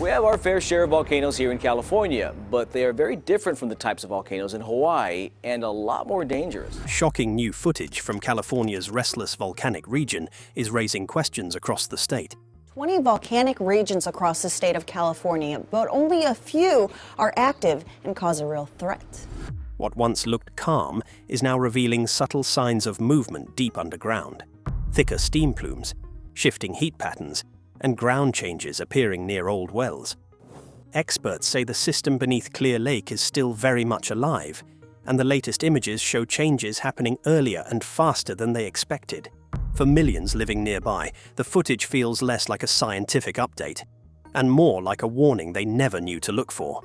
We have our fair share of volcanoes here in California, but they are very different from the types of volcanoes in Hawaii and a lot more dangerous. Shocking new footage from California's restless volcanic region is raising questions across the state. 20 volcanic regions across the state of California, but only a few are active and cause a real threat. What once looked calm is now revealing subtle signs of movement deep underground. Thicker steam plumes, shifting heat patterns, and ground changes appearing near old wells. Experts say the system beneath Clear Lake is still very much alive, and the latest images show changes happening earlier and faster than they expected. For millions living nearby, the footage feels less like a scientific update, and more like a warning they never knew to look for.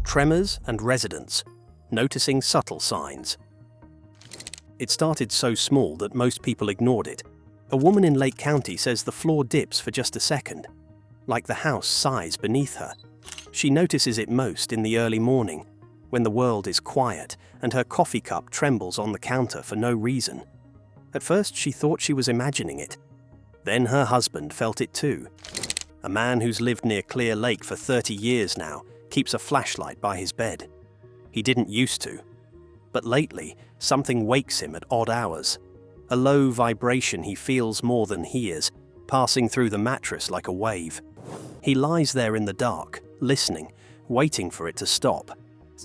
Tremors and residents, noticing subtle signs. It started so small that most people ignored it. A woman in Lake County says the floor dips for just a second, like the house sighs beneath her. She notices it most in the early morning, when the world is quiet and her coffee cup trembles on the counter for no reason. At first, she thought she was imagining it. Then her husband felt it too. A man who's lived near Clear Lake for 30 years now keeps a flashlight by his bed. He didn't used to. But lately, something wakes him at odd hours. A low vibration he feels more than hears, passing through the mattress like a wave. He lies there in the dark, listening, waiting for it to stop.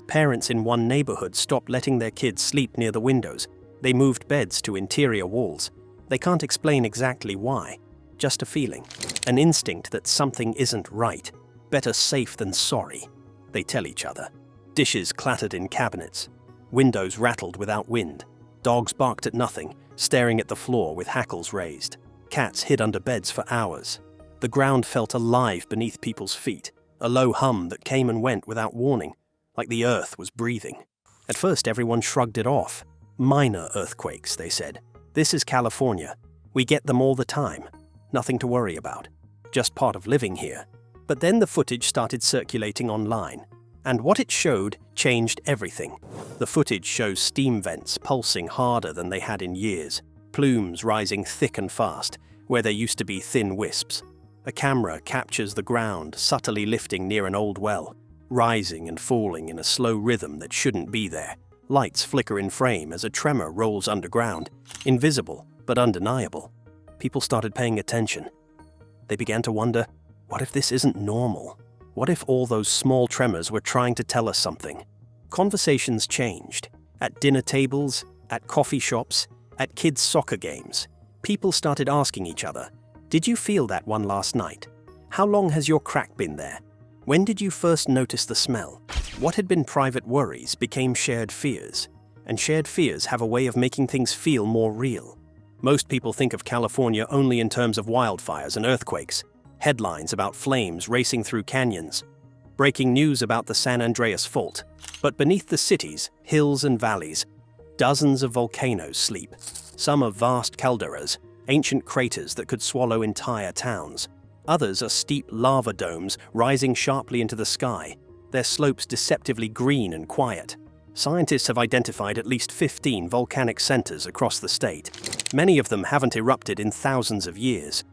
Parents in one neighborhood stopped letting their kids sleep near the windows. They moved beds to interior walls. They can't explain exactly why, just a feeling, an instinct that something isn't right. Better safe than sorry, they tell each other. Dishes clattered in cabinets. Windows rattled without wind. Dogs barked at nothing, staring at the floor with hackles raised. Cats hid under beds for hours. The ground felt alive beneath people's feet, a low hum that came and went without warning, like the earth was breathing. At first, everyone shrugged it off. Minor earthquakes, they said. This is California. We get them all the time. Nothing to worry about. Just part of living here. But then the footage started circulating online. And what it showed changed everything. The footage shows steam vents pulsing harder than they had in years, plumes rising thick and fast, where there used to be thin wisps. A camera captures the ground subtly lifting near an old well, rising and falling in a slow rhythm that shouldn't be there. Lights flicker in frame as a tremor rolls underground, invisible but undeniable. People started paying attention. They began to wonder, what if this isn't normal? What if all those small tremors were trying to tell us something? Conversations changed. At dinner tables, at coffee shops, at kids' soccer games. People started asking each other, did you feel that one last night? How long has your crack been there? When did you first notice the smell? What had been private worries became shared fears. And shared fears have a way of making things feel more real. Most people think of California only in terms of wildfires and earthquakes. Headlines about flames racing through canyons, breaking news about the San Andreas Fault. But beneath the cities, hills and valleys, dozens of volcanoes sleep. Some are vast calderas, ancient craters that could swallow entire towns. Others are steep lava domes rising sharply into the sky, their slopes deceptively green and quiet. Scientists have identified at least 15 volcanic centers across the state. Many of them haven't erupted in thousands of years.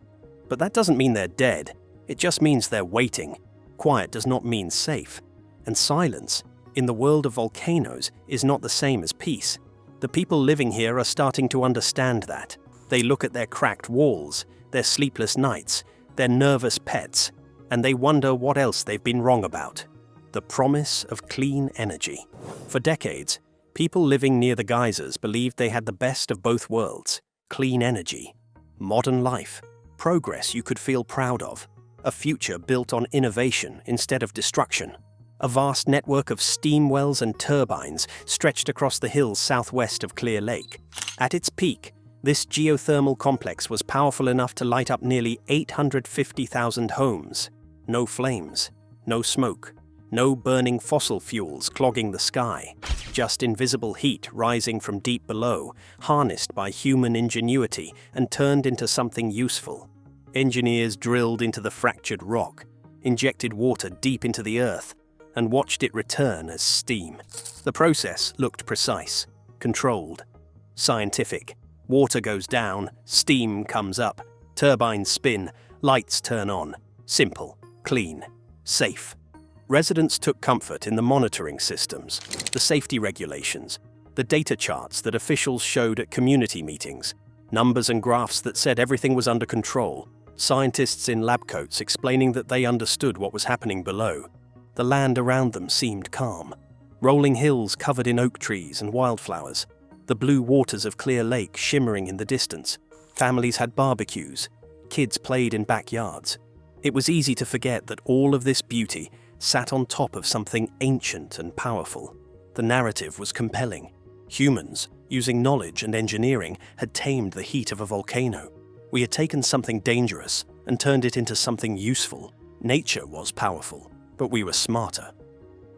But that doesn't mean they're dead. It just means they're waiting. Quiet does not mean safe. And silence, in the world of volcanoes, is not the same as peace. The people living here are starting to understand that. They look at their cracked walls, their sleepless nights, their nervous pets, and they wonder what else they've been wrong about. The promise of clean energy. For decades, people living near the geysers believed they had the best of both worlds. Clean energy, modern life, progress you could feel proud of, a future built on innovation instead of destruction. A vast network of steam wells and turbines stretched across the hills southwest of Clear Lake. At its peak, this geothermal complex was powerful enough to light up nearly 850,000 homes. No flames, no smoke, no burning fossil fuels clogging the sky, just invisible heat rising from deep below, harnessed by human ingenuity and turned into something useful. Engineers drilled into the fractured rock, injected water deep into the earth, and watched it return as steam. The process looked precise, controlled, scientific. Water goes down, steam comes up, turbines spin, lights turn on. Simple. clean, safe. Residents took comfort in the monitoring systems, the safety regulations, the data charts that officials showed at community meetings, numbers and graphs that said everything was under control, scientists in lab coats explaining that they understood what was happening below. The land around them seemed calm. Rolling hills covered in oak trees and wildflowers, the blue waters of Clear Lake shimmering in the distance. Families had barbecues, kids played in backyards. It was easy to forget that all of this beauty sat on top of something ancient and powerful. The narrative was compelling. Humans, using knowledge and engineering, had tamed the heat of a volcano. We had taken something dangerous and turned it into something useful. Nature was powerful, but we were smarter.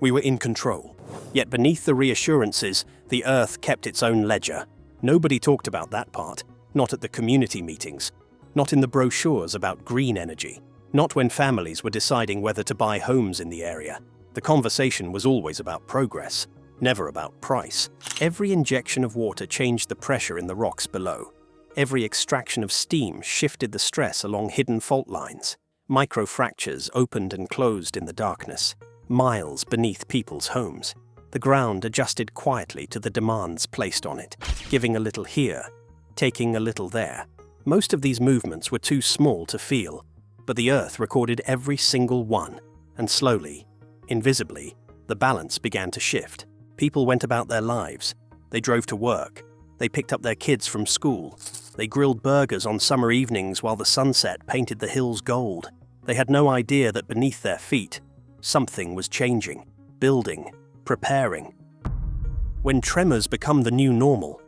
We were in control. Yet beneath the reassurances, the Earth kept its own ledger. Nobody talked about that part, not at the community meetings, not in the brochures about green energy, not when families were deciding whether to buy homes in the area. The conversation was always about progress, never about price. Every injection of water changed the pressure in the rocks below. Every extraction of steam shifted the stress along hidden fault lines. Microfractures opened and closed in the darkness, miles beneath people's homes. The ground adjusted quietly to the demands placed on it, giving a little here, taking a little there. Most of these movements were too small to feel, but the Earth recorded every single one, and slowly, invisibly, the balance began to shift. People went about their lives. They drove to work. They picked up their kids from school. They grilled burgers on summer evenings while the sunset painted the hills gold. They had no idea that beneath their feet, something was changing, building, preparing. When tremors become the new normal,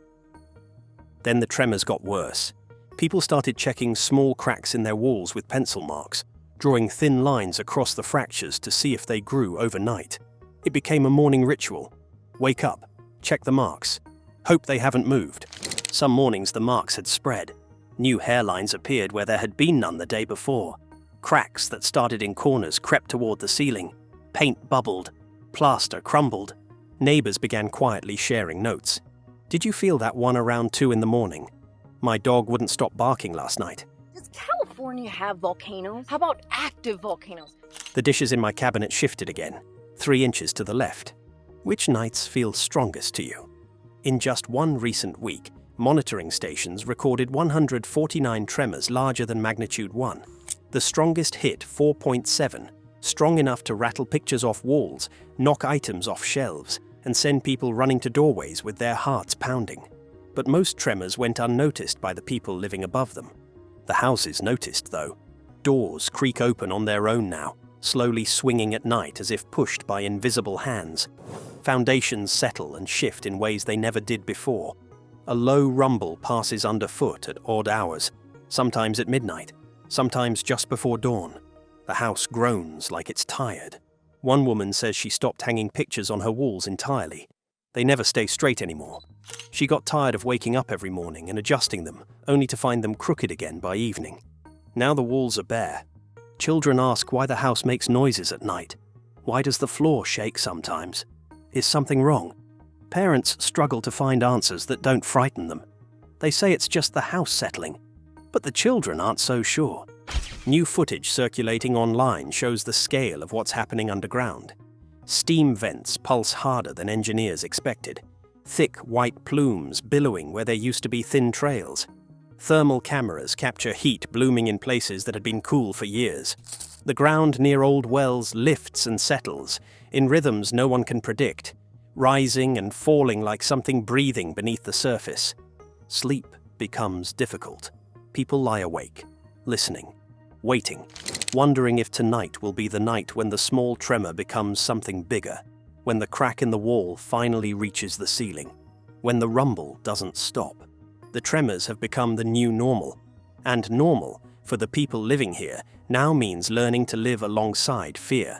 then the tremors got worse. People started checking small cracks in their walls with pencil marks, drawing thin lines across the fractures to see if they grew overnight. It became a morning ritual. Wake up, check the marks, hope they haven't moved. Some mornings the marks had spread. New hairlines appeared where there had been none the day before. Cracks that started in corners crept toward the ceiling. Paint bubbled. Plaster crumbled. Neighbors began quietly sharing notes. Did you feel that one around 2 in the morning? My dog wouldn't stop barking last night. Does California have volcanoes? How about active volcanoes? The dishes in my cabinet shifted again, 3 inches to the left. Which nights feel strongest to you? In just one recent week, monitoring stations recorded 149 tremors larger than magnitude 1. The strongest hit 4.7, strong enough to rattle pictures off walls, knock items off shelves, and send people running to doorways with their hearts pounding. But most tremors went unnoticed by the people living above them. The houses noticed, though. Doors creak open on their own now, slowly swinging at night as if pushed by invisible hands. Foundations settle and shift in ways they never did before. A low rumble passes underfoot at odd hours, sometimes at midnight, sometimes just before dawn. The house groans like it's tired. One woman says she stopped hanging pictures on her walls entirely. They never stay straight anymore. She got tired of waking up every morning and adjusting them, only to find them crooked again by evening. Now the walls are bare. Children ask why the house makes noises at night. Why does the floor shake sometimes? Is something wrong? Parents struggle to find answers that don't frighten them. They say it's just the house settling, but the children aren't so sure. New footage circulating online shows the scale of what's happening underground. Steam vents pulse harder than engineers expected. Thick white plumes billowing where there used to be thin trails. Thermal cameras capture heat blooming in places that had been cool for years. The ground near old wells lifts and settles, in rhythms no one can predict, rising and falling like something breathing beneath the surface. Sleep becomes difficult. People lie awake, listening, waiting, wondering if tonight will be the night when the small tremor becomes something bigger, when the crack in the wall finally reaches the ceiling, when the rumble doesn't stop. The tremors have become the new normal, and normal, for the people living here, now means learning to live alongside fear.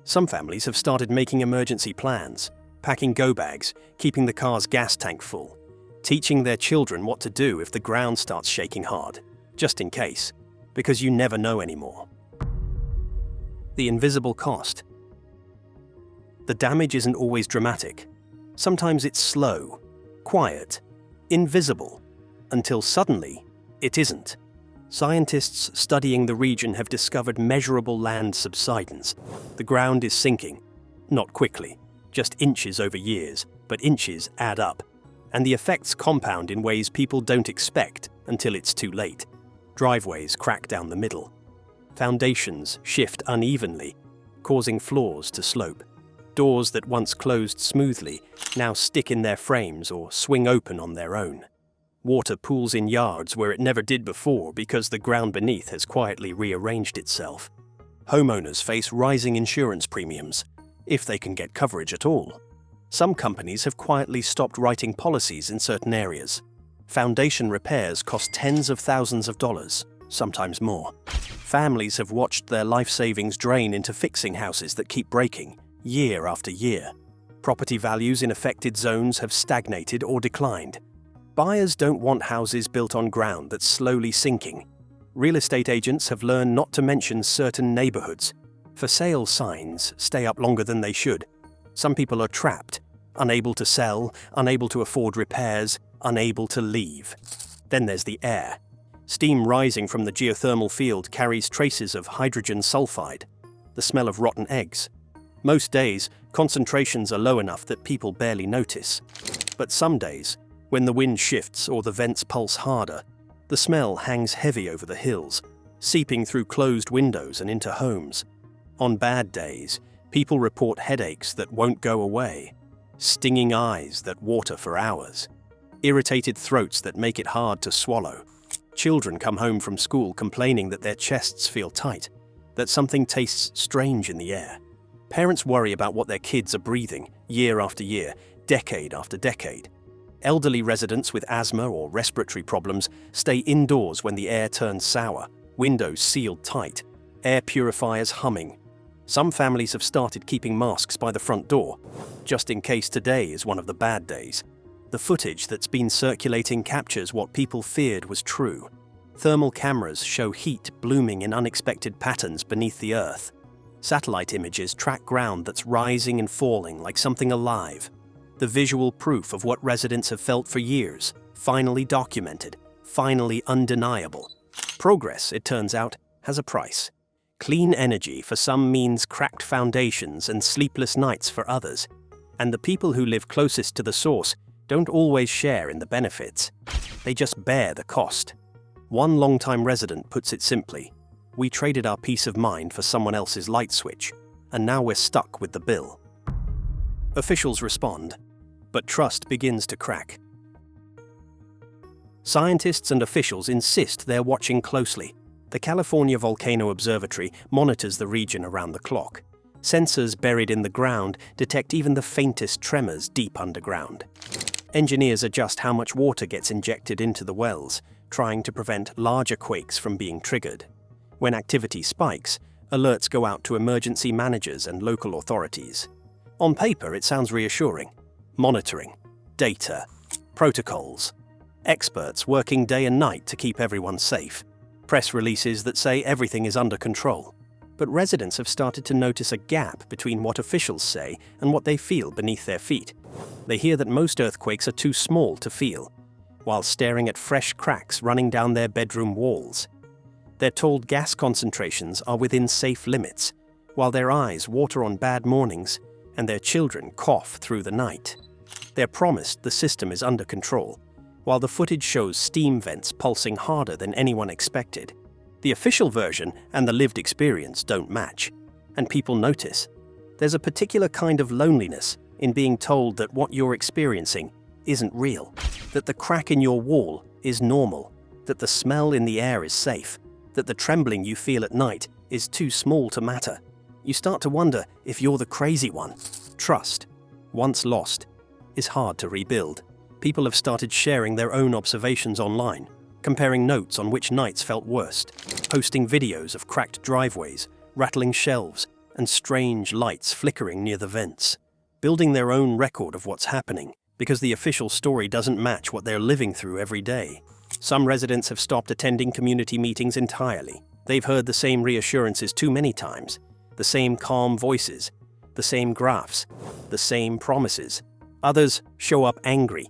Some families have started making emergency plans, packing go bags, keeping the car's gas tank full, teaching their children what to do if the ground starts shaking hard, just in case, because you never know anymore. The invisible cost. The damage isn't always dramatic. Sometimes it's slow, quiet, invisible, until suddenly it isn't. Scientists studying the region have discovered measurable land subsidence. The ground is sinking. Not quickly, just inches over years, but inches add up. And the effects compound in ways people don't expect until it's too late. Driveways crack down the middle. Foundations shift unevenly, causing floors to slope. Doors that once closed smoothly now stick in their frames or swing open on their own. Water pools in yards where it never did before because the ground beneath has quietly rearranged itself. Homeowners face rising insurance premiums, if they can get coverage at all. Some companies have quietly stopped writing policies in certain areas. Foundation repairs cost tens of thousands of dollars, sometimes more. Families have watched their life savings drain into fixing houses that keep breaking, year after year. Property values in affected zones have stagnated or declined. Buyers don't want houses built on ground that's slowly sinking. Real estate agents have learned not to mention certain neighborhoods. For sale signs stay up longer than they should. Some people are trapped, unable to sell, unable to afford repairs, unable to leave. Then there's the air. Steam rising from the geothermal field carries traces of hydrogen sulfide, the smell of rotten eggs. Most days, concentrations are low enough that people barely notice. But some days, when the wind shifts or the vents pulse harder, the smell hangs heavy over the hills, seeping through closed windows and into homes. On bad days, people report headaches that won't go away, stinging eyes that water for hours, irritated throats that make it hard to swallow. Children come home from school complaining that their chests feel tight, that something tastes strange in the air. Parents worry about what their kids are breathing, year after year, decade after decade. Elderly residents with asthma or respiratory problems stay indoors when the air turns sour, windows sealed tight, air purifiers humming. Some families have started keeping masks by the front door, just in case today is one of the bad days. The footage that's been circulating captures what people feared was true. Thermal cameras show heat blooming in unexpected patterns beneath the earth. Satellite images track ground that's rising and falling like something alive. The visual proof of what residents have felt for years, finally documented, finally undeniable. Progress, it turns out, has a price. Clean energy for some means cracked foundations and sleepless nights for others. And the people who live closest to the source don't always share in the benefits. They just bear the cost. One longtime resident puts it simply, "We traded our peace of mind for someone else's light switch, and now we're stuck with the bill." Officials respond, but trust begins to crack. Scientists and officials insist they're watching closely. The California Volcano Observatory monitors the region around the clock. Sensors buried in the ground detect even the faintest tremors deep underground. Engineers adjust how much water gets injected into the wells, trying to prevent larger quakes from being triggered. When activity spikes, alerts go out to emergency managers and local authorities. On paper, it sounds reassuring. Monitoring, data, protocols. Experts working day and night to keep everyone safe. Press releases that say everything is under control. But residents have started to notice a gap between what officials say and what they feel beneath their feet. They hear that most earthquakes are too small to feel, while staring at fresh cracks running down their bedroom walls. They're told gas concentrations are within safe limits, while their eyes water on bad mornings and their children cough through the night. They're promised the system is under control, while the footage shows steam vents pulsing harder than anyone expected. The official version and the lived experience don't match, and people notice. There's a particular kind of loneliness in being told that what you're experiencing isn't real, that the crack in your wall is normal, that the smell in the air is safe, that the trembling you feel at night is too small to matter. You start to wonder if you're the crazy one. Trust, once lost, is hard to rebuild. People have started sharing their own observations online, comparing notes on which nights felt worst, posting videos of cracked driveways, rattling shelves, and strange lights flickering near the vents, building their own record of what's happening, because the official story doesn't match what they're living through every day. Some residents have stopped attending community meetings entirely. They've heard the same reassurances too many times, the same calm voices, the same graphs, the same promises. Others show up angry,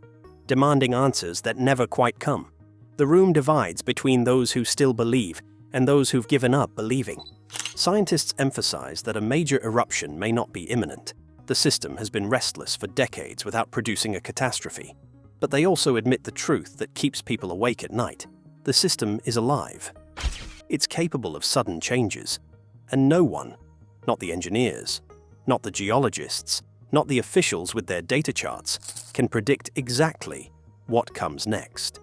demanding answers that never quite come. The room divides between those who still believe and those who've given up believing. Scientists emphasize that a major eruption may not be imminent. The system has been restless for decades without producing a catastrophe. But they also admit the truth that keeps people awake at night. The system is alive. It's capable of sudden changes. And no one, not the engineers, not the geologists, not the officials with their data charts, can predict exactly what comes next.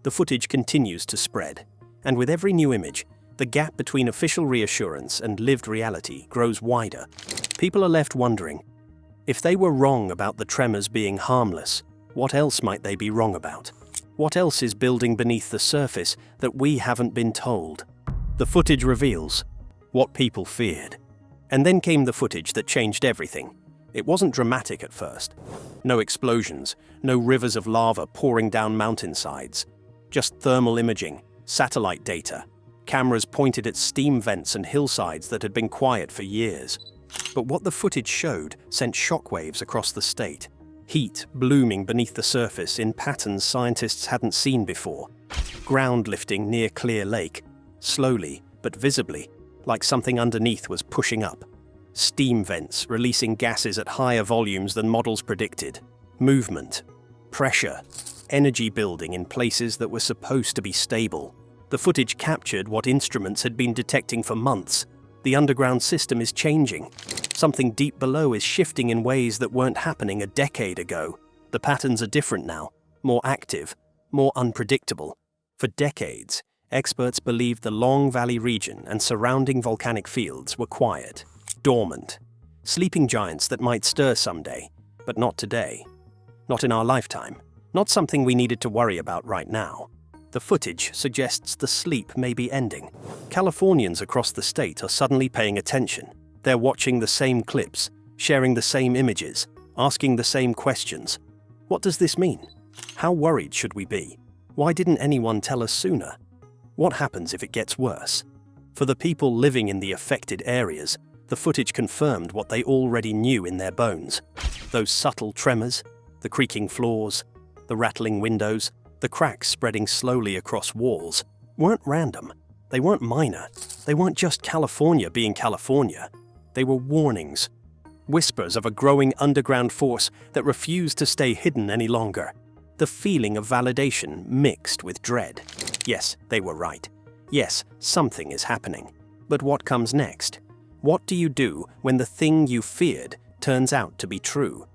The footage continues to spread, and with every new image, the gap between official reassurance and lived reality grows wider. People are left wondering, if they were wrong about the tremors being harmless, what else might they be wrong about? What else is building beneath the surface that we haven't been told? The footage reveals what people feared. And then came the footage that changed everything. It wasn't dramatic at first. No explosions, no rivers of lava pouring down mountainsides. Just thermal imaging, satellite data, cameras pointed at steam vents and hillsides that had been quiet for years. But what the footage showed sent shockwaves across the state. Heat blooming beneath the surface in patterns scientists hadn't seen before. Ground lifting near Clear Lake, slowly but visibly, like something underneath was pushing up. Steam vents releasing gases at higher volumes than models predicted. Movement, pressure, energy building in places that were supposed to be stable. The footage captured what instruments had been detecting for months. The underground system is changing. Something deep below is shifting in ways that weren't happening a decade ago. The patterns are different now, more active, more unpredictable. For decades, experts believed the Long Valley region and surrounding volcanic fields were quiet, dormant, sleeping giants that might stir someday, but not today. Not in our lifetime. Not something we needed to worry about right now. The footage suggests the sleep may be ending. Californians across the state are suddenly paying attention. They're watching the same clips, sharing the same images, asking the same questions. What does this mean? How worried should we be? Why didn't anyone tell us sooner? What happens if it gets worse? For the people living in the affected areas, the footage confirmed what they already knew in their bones. Those subtle tremors, the creaking floors, the rattling windows, the cracks spreading slowly across walls, weren't random. They weren't minor. They weren't just California being California. They were warnings, whispers of a growing underground force that refused to stay hidden any longer. The feeling of validation mixed with dread. Yes, they were right. Yes, something is happening. But what comes next? What do you do when the thing you feared turns out to be true?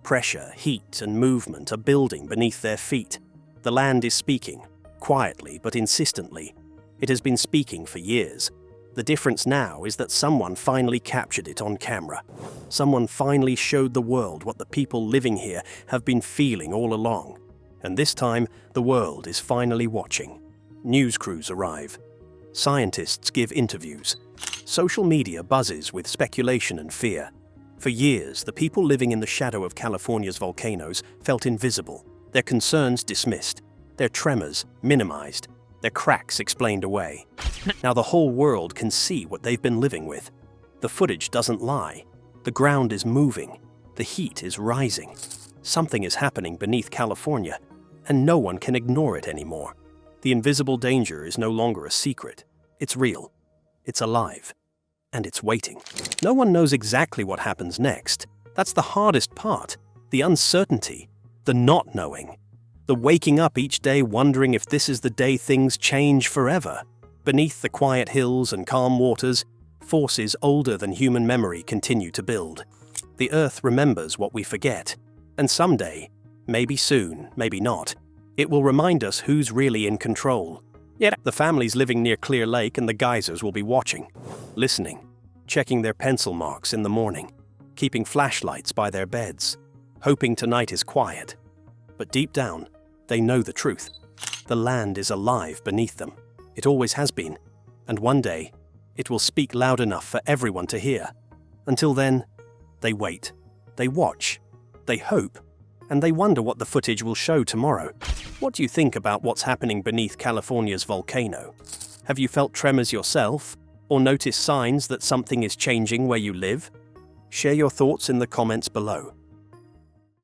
Pressure, heat, and movement are building beneath their feet. The land is speaking, quietly but insistently. It has been speaking for years. The difference now is that someone finally captured it on camera. Someone finally showed the world what the people living here have been feeling all along. And this time, the world is finally watching. News crews arrive. Scientists give interviews. Social media buzzes with speculation and fear. For years, the people living in the shadow of California's volcanoes felt invisible. Their concerns dismissed, their tremors minimized, their cracks explained away. Now the whole world can see what they've been living with. The footage doesn't lie. The ground is moving. The heat is rising. Something is happening beneath California, and no one can ignore it anymore. The invisible danger is no longer a secret. It's real. It's alive. And it's waiting. No one knows exactly what happens next. That's the hardest part. The uncertainty. The not knowing. The waking up each day wondering if this is the day things change forever. Beneath the quiet hills and calm waters, forces older than human memory continue to build. The Earth remembers what we forget. And someday, maybe soon, maybe not, it will remind us who's really in control. Yet the families living near Clear Lake and the geysers will be watching, listening, checking their pencil marks in the morning, keeping flashlights by their beds, hoping tonight is quiet. But deep down, they know the truth. The land is alive beneath them. It always has been. And one day, it will speak loud enough for everyone to hear. Until then, they wait, they watch, they hope, and they wonder what the footage will show tomorrow. What do you think about what's happening beneath California's volcano? Have you felt tremors yourself? Or noticed signs that something is changing where you live? Share your thoughts in the comments below.